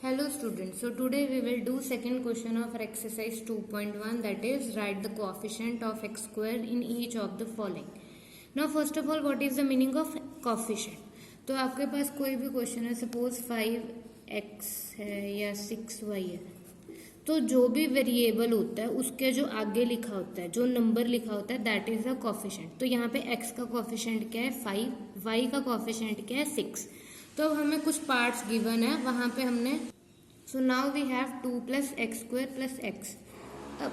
Hello students, so today we will do second question of our exercise 2.1, that is write the coefficient of x square in each of the following. Now first of all, what is the meaning of coefficient? तो आपके पास कोई भी question है, suppose 5x है या 6y है, तो जो भी वेरिएबल होता है उसके जो आगे लिखा होता है, जो नंबर लिखा होता है, दैट इज द कोएफिशिएंट. तो यहाँ पे x का कोएफिशिएंट क्या है 5, y का कोएफिशिएंट क्या है 6. तो अब हमें कुछ पार्ट्स गिवन है, वहां पे हमने so now we have 2 plus x square plus x. अब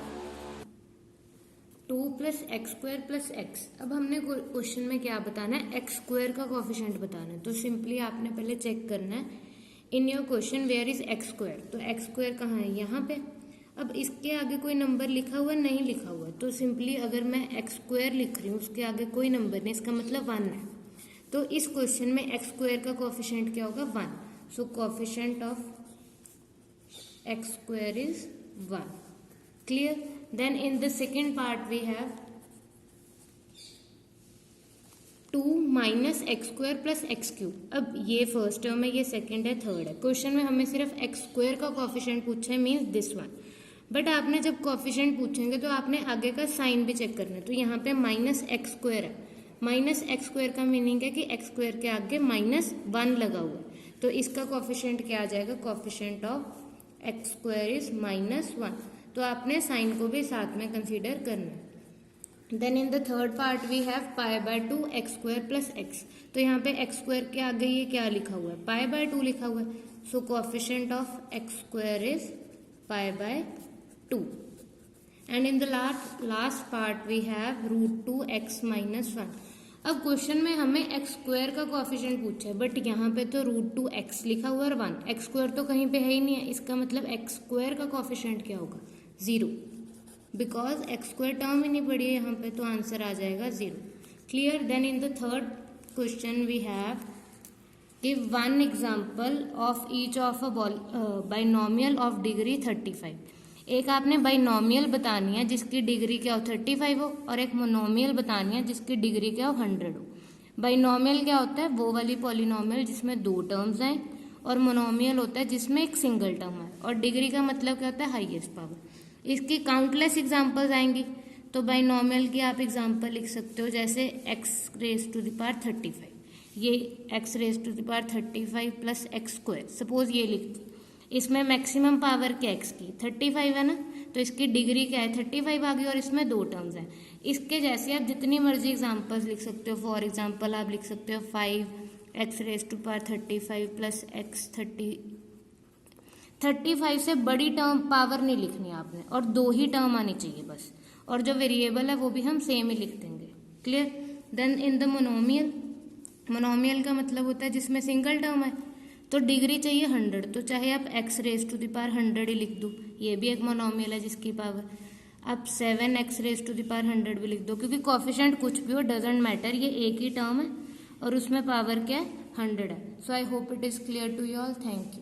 2 plus x square plus x. अब हमने क्वेश्चन में क्या बताना है, एक्स स्क्वायर का कोएफिशिएंट बताना है. तो सिंपली आपने पहले चेक करना है in your question where is x square. तो एक्स स्क्वायर कहाँ है, यहाँ पे. अब इसके आगे कोई नंबर लिखा हुआ है, नहीं लिखा हुआ है. तो सिंपली अगर मैं एक्स स्क्वायर लिख रही हूँ, उसके आगे कोई नंबर नहीं, इसका मतलब 1 है. तो इस क्वेश्चन में एक्स स्क्वायर का कोएफिशिएंट क्या होगा 1. So coefficient of x square is 1. Clear. Then in the second part we have 2 minus x square plus x cube. अब ये फर्स्ट टर्म है, ये सेकेंड है, थर्ड है. क्वेश्चन में हमें सिर्फ एक्स स्क्वायर का कोएफिशिएंट पूछा है, मीन्स दिस वन. बट आपने जब कोएफिशिएंट पूछेंगे तो आपने आगे का साइन भी चेक करना है. तो यहाँ पे माइनस एक्स स्क्वायर है. माइनस एक्स स्क्वायर का मीनिंग है कि एक्स स्क्वायर के आगे -1 लगा हुआ है. तो इसका कोएफिशिएंट क्या आ जाएगा, coefficient of x square is -1. तो आपने साइन को भी साथ में कंसीडर करना है. Then in the third part we have π/2 x square plus x. तो यहाँ पे एक्स स्क्वायर के आगे ये क्या लिखा हुआ है, π/2 लिखा हुआ है. So coefficient of x square is π/2. And in the last part we have √2x - 1. अब क्वेश्चन में हमें एक्स स्क्वायर का कोएफिशिएंट पूछा है, बट यहाँ पे तो √2x लिखा हुआ है और 1. एक्स स्क्वायर तो कहीं पे है ही नहीं है. इसका मतलब एक्स स्क्वायर का कोएफिशिएंट क्या होगा 0, बिकॉज एक्स स्क्वायर टर्म ही नहीं पड़ी है यहाँ पे. तो आंसर आ जाएगा 0. Clear. Then in the third question we have give one example of each of a binomial of degree 35. एक आपने बाइनोमियल बतानी है जिसकी डिग्री क्या हो 35 हो, और एक मोनोमियल बतानी है जिसकी डिग्री क्या हो 100 हो. बाइनोमियल क्या होता है, वो वाली पॉलिनोमियल जिसमें 2 टर्म्स हैं, और मोनोमियल होता है जिसमें एक सिंगल टर्म है. और डिग्री का मतलब क्या होता है, हाईएस्ट पावर. इसकी काउंटलेस एग्जांपल्स आएंगी. तो बाइनोमियल की आप एग्जांपल लिख सकते हो, जैसे x⁻35. ये x⁻35 plus x square. Suppose ये लिख दी. इसमें मैक्सिमम पावर क्या x की 35 है ना, तो इसकी डिग्री क्या है 35 आ गई, और इसमें 2 टर्म्स हैं. इसके जैसे आप जितनी मर्जी एग्जांपल्स लिख सकते हो. फॉर एग्जांपल आप लिख सकते हो 5x⁻35 प्लस x 35 से बड़ी टर्म पावर नहीं लिखनी आपने, और 2 ही टर्म आनी चाहिए बस. और जो वेरिएबल है वो भी हम सेम ही लिख देंगे. Clear. Then in the monomial. Monomial का मतलब होता है जिसमें सिंगल टर्म है. तो डिग्री चाहिए 100, तो चाहे आप x⁻100 ही लिख दो, ये भी एक मोनोमियल है जिसकी पावर. आप 7x⁻100 भी लिख दो, क्योंकि कोएफिशिएंट कुछ भी हो डजेंट मैटर, ये एक ही टर्म है और उसमें पावर क्या है 100 है. So I hope it is clear to you all. Thank you.